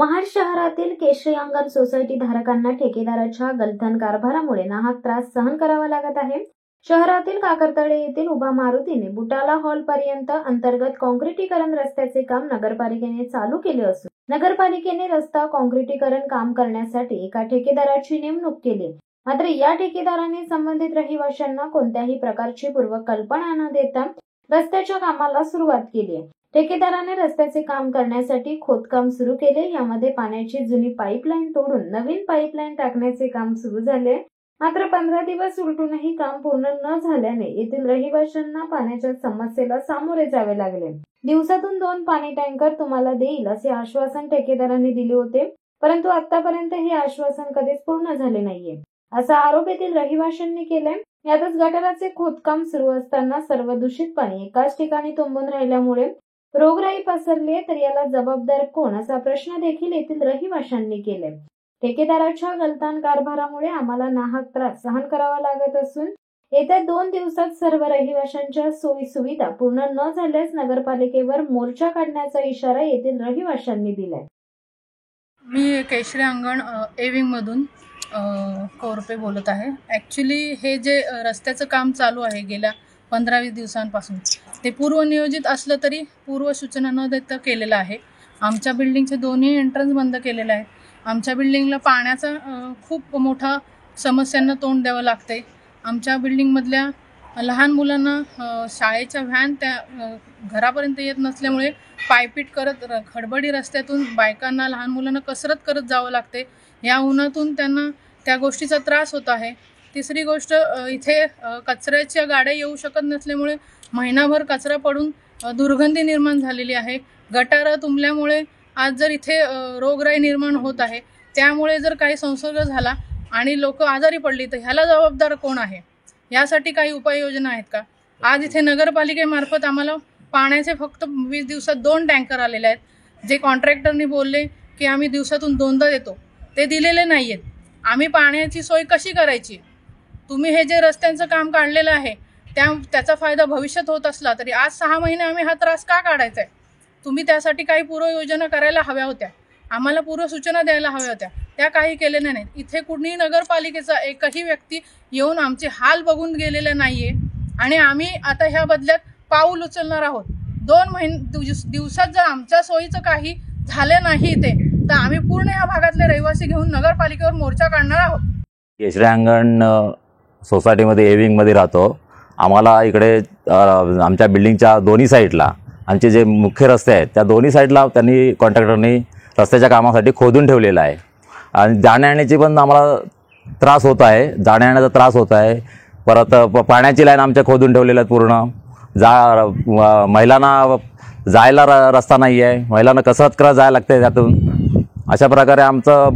महाड शहरातील केशरी अंगण सोसायटी धारकांना ठेकेदाराच्या गलथान कारभारामुळे नाहक त्रास सहन करावा लागत आहे। शहरातील काकरतळे येथील उभा मारुतीने बुटाला हॉल पर्यंत अंतर्गत काँक्रिटीकरण रस्त्याचे काम नगरपालिकेने चालू केले असून नगरपालिकेने रस्ता काँक्रिटीकरण काम करण्यासाठी एका ठेकेदाराची नेमणूक केली। मात्र या ठेकेदाराने संबंधित रहिवाशांना कोणत्याही प्रकारची पूर्वकल्पना न देता रस्त्याच्या कामाला सुरुवात केली। ठेकेदाराने रस्त्याचे काम करण्यासाठी खोदकाम सुरू केले। यामध्ये पाण्याची जुनी पाईपलाईन तोडून नवीन पाईपलाईन टाकण्याचे काम सुरू झाले। मात्र 15 दिवस उलटूनही काम पूर्ण न झाल्याने येथील रहिवाशांना पाण्याच्या समस्येला सामोरे जावे लागले। दिवसातून 2 पाणी टँकर तुम्हाला देईल असे आश्वासन ठेकेदारांनी दिले होते, परंतु आतापर्यंत हे आश्वासन कधीच पूर्ण झाले नाहीये, असा आरोप येथील रहिवाशांनी केलाय। यातच गटाराचे खोदकाम सुरू असताना सर्व दूषित पाणी एकाच ठिकाणी तुंबून राहिल्यामुळे रोगराई पसरली, तर याला जबाबदार कोण असा प्रश्न देखील येथील रहिवाशांनी केलाय। ठेकेदाराच्या गलथान कारभारामुळे आम्हाला नाहक त्रास सहन करावा लागत असून येत्या 2 दिवसात सर्व रहिवाशांच्या सोयी सुविधा पूर्ण न झाल्यास नगरपालिकेवर मोर्चा काढण्याचा इशारा येथील रहिवाशांनी दिलाय। मी केशरी अंगण एविंग मधून कौरपे बोलत आहे। ॲक्च्युली हे जे रस्त्याचं काम चालू आहे गेल्या 15-20 दिवसांपासून, ते पूर्वनियोजित असलं तरी पूर्व सूचना न देता केलेलं आहे। आमच्या बिल्डिंगचे दोन्ही एंट्रन्स बंद केलेले आहेत। आमच्या बिल्डिंगला पाण्याचा खूप मोठा समस्यांना तोंड द्यावं लागते। आमच्या बिल्डिंगमधल्या लहान मुलांना शाळेच्या व्हॅन त्या घरापर्यंत येत नसल्यामुळे पायपीट करत खडबडी रस्त्यातून बायकांना लहान मुलांना कसरत करत जावं लागते। या उन्हातून त्यांना त्या गोष्टीचा त्रास होत आहे। तिसरी गोष्ट, इथे कचऱ्याच्या गाड्या येऊ शकत नसल्यामुळे महिनाभर कचरा पडून दुर्गंधी निर्माण झालेली आहे। गटारं तुंबल्यामुळे आज जर इथे रोगराई निर्माण होत आहे, त्यामुळे जर काही संसर्ग झाला आणि लोक आजारी पडली तर ह्याला जबाबदार कोण आहे? यासाठी काही उपाययोजना आहेत का? आज इथे नगरपालिकेमार्फत आम्हाला पाण्याचे फक्त 20 दिवसात 2 टँकर आलेले आहेत। जे कॉन्ट्रॅक्टरनी बोलले की आम्ही दिवसातून 2दा देतो, ते दिलेले नाही आहेत। आम्ही पाण्याची सोय कशी करायची? तुम्ही हे जे रस्त्यांचं काम काढलेलं आहे त्याचा फायदा भविष्यात होत असला तरी आज 6 महिने आम्ही हा त्रास का काढायचा आहे? तुम्ही त्यासाठी काही पूर्वयोजना करायला हव्या होत्या, आम्हाला पूर्व सूचना द्यायला हव्या होत्या, त्या काही केलेल्या नाहीत। इथे कुठलीही नगरपालिकेचा एकही व्यक्ती येऊन आमचे हाल बघून गेलेला नाहीये आणि आम्ही आता ह्या बदल्यात पाऊल उचलणार आहोत। 2 दिवसात जर आमच्या सोयीचं काही झालं नाही ते, तर आम्ही पूर्ण या भागातले रहिवासी घेऊन नगरपालिकेवर मोर्चा काढणार आहोत। केशरी अंगण सोसायटीमध्ये एविंगमध्ये राहतो। आम्हाला इकडे आमच्या बिल्डिंगच्या दोन्ही साईडला आमचे जे मुख्य रस्ते आहेत त्या दोन्ही साईडला त्यांनी कॉन्ट्रॅक्टरनी रस्त्याच्या कामासाठी खोदून ठेवलेलं आहे आणि जाण्यायेण्याची पण आम्हाला त्रास होत आहे, जाण्यायेण्याचा त्रास होत आहे। परत पाण्याची लाईन आमच्या खोदून ठेवलेल्या आहेत पूर्ण। महिलांना जायला रस्ता नाही आहे, महिलांना कसरत करत जायला लागते त्यातून। अशा प्रकारे आमचं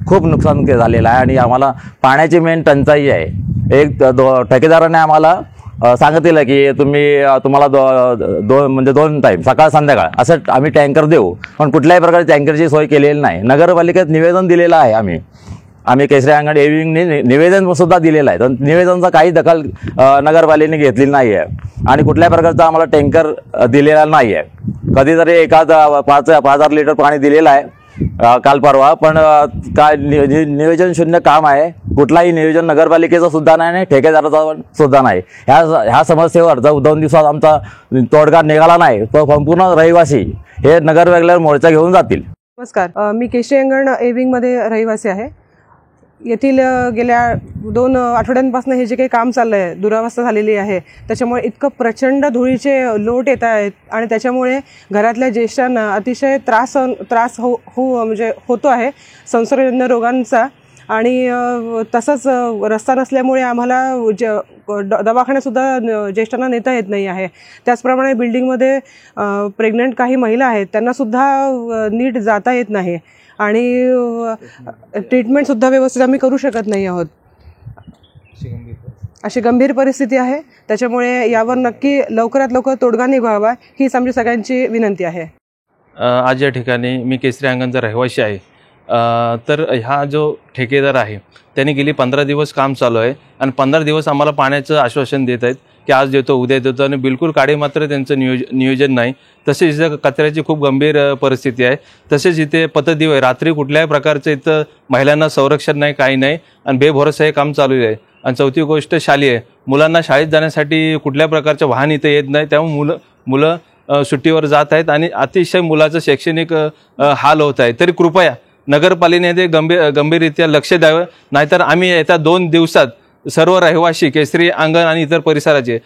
खूप नुकसान झालेलं आहे आणि आम्हाला पाण्याची मेन टंचाई आहे। ठेकेदाराने आम्हाला सांगितलं की तुम्हाला 2 टाईम सकाळ संध्याकाळ असं आम्ही टँकर देऊ, पण कुठल्याही प्रकारे टँकरची सोय केलेली नाही। नगरपालिकेत निवेदन दिलेलं आहे, आम्ही केशरी अंगण एविंगने निवेदन सुद्धा दिलेलं आहे, तर निवेदनाचा काही दखल नगरपालिकेने घेतलेली नाही आहे आणि कुठल्याही प्रकारचा आम्हाला टँकर दिलेला नाही आहे। कधीतरी एखाद 5,000 लिटर पाणी दिलेलं आहे काल परवा, पण काय नियोजन शून्य काम आहे। कुठलाही नियोजन नगरपालिकेचं सुद्धा नाही आणि ठेकेदाराचा सुद्धा नाही। ह्या समस्येवर जर 2 दिवसात आमचा तोडगा निघाला नाही तर संपूर्ण रहिवासी हे नगरपालिकेवर मोर्चा घेऊन जातील। नमस्कार, मी केशरी अंगण एविंगमध्ये रहिवासी आहे। येथील गेल्या 2 आठवड्यांपासून हे जे काही काम चाललं आहे, दुरावस्था झालेली आहे, त्याच्यामुळे इतकं प्रचंड धुळीचे लोट येत आहेत आणि त्याच्यामुळे घरातल्या ज्येष्ठांना अतिशय त्रास म्हणजे होतो आहे संसर्गजन्य रोगांचा। आणि तसंच रस्ता नसल्यामुळे आम्हाला दवाखान्यातसुद्धा ज्येष्ठांना नेता येत नाही आहे। त्याचप्रमाणे बिल्डिंगमध्ये प्रेग्नंट काही महिला आहेत, त्यांनासुद्धा नीट जाता येत नाही आणि ट्रीटमेंटसुद्धा व्यवस्थित आम्ही करू शकत नाही आहोत। अशी गंभीर परिस्थिती आहे, त्याच्यामुळे यावर नक्की लवकरात लवकर तोडगा निघावा हीच आमची सगळ्यांची विनंती आहे। आज या ठिकाणी मी केशरी अंगणचा रहिवासी आहे। तर हा जो ठेकेदार आहे त्यांनी गेली 15 दिवस काम चालू आहे आणि 15 दिवस आम्हाला पाण्याचं आश्वासन देत आहेत की आज देतो उद्या देतो आणि बिलकुल काढे मात्र त्यांचं नियोजन नाही. तसेच इथं कचऱ्याची खूप गंभीर परिस्थिती आहे. तसेच इथे पथदिवे आहे, रात्री कुठल्याही प्रकारचं इथं महिलांना संरक्षण नाही, काही नाही आणि बेभरोसा हे काम चालू आहे. आणि चौथी गोष्ट शालेय मुलांना शाळेत जाण्यासाठी कुठल्या प्रकारचं वाहन इथे येत नाही, त्यामुळे मुलं सुट्टीवर जात आहेत आणि अतिशय मुलाचं शैक्षणिक हाल होत आहे. तरी कृपया नगरपालिकेने ते गंभीररित्या लक्ष द्यावं, नाहीतर आम्ही येत्या 2 दिवसात सर्व रहिवासी केसरी अंगण आणि इतर परिसराचे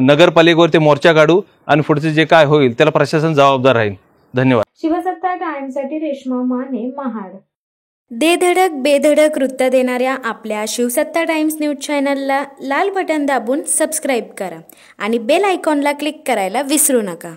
नगरपालिकेवरती मोर्चा काढू आणि पुढचे जे काय होईल त्याला प्रशासन जबाबदार राहील. धन्यवाद. शिवसत्ता टाइम्ससाठी रेश्मा माने, महाड. दे धडक बेधडक वृत्त देणाऱ्या आपल्या शिवसत्ता टाइम्स न्यूज चॅनलला लाल बटन दाबून सबस्क्राईब करा आणि बेल आयकॉनला क्लिक करायला विसरू नका.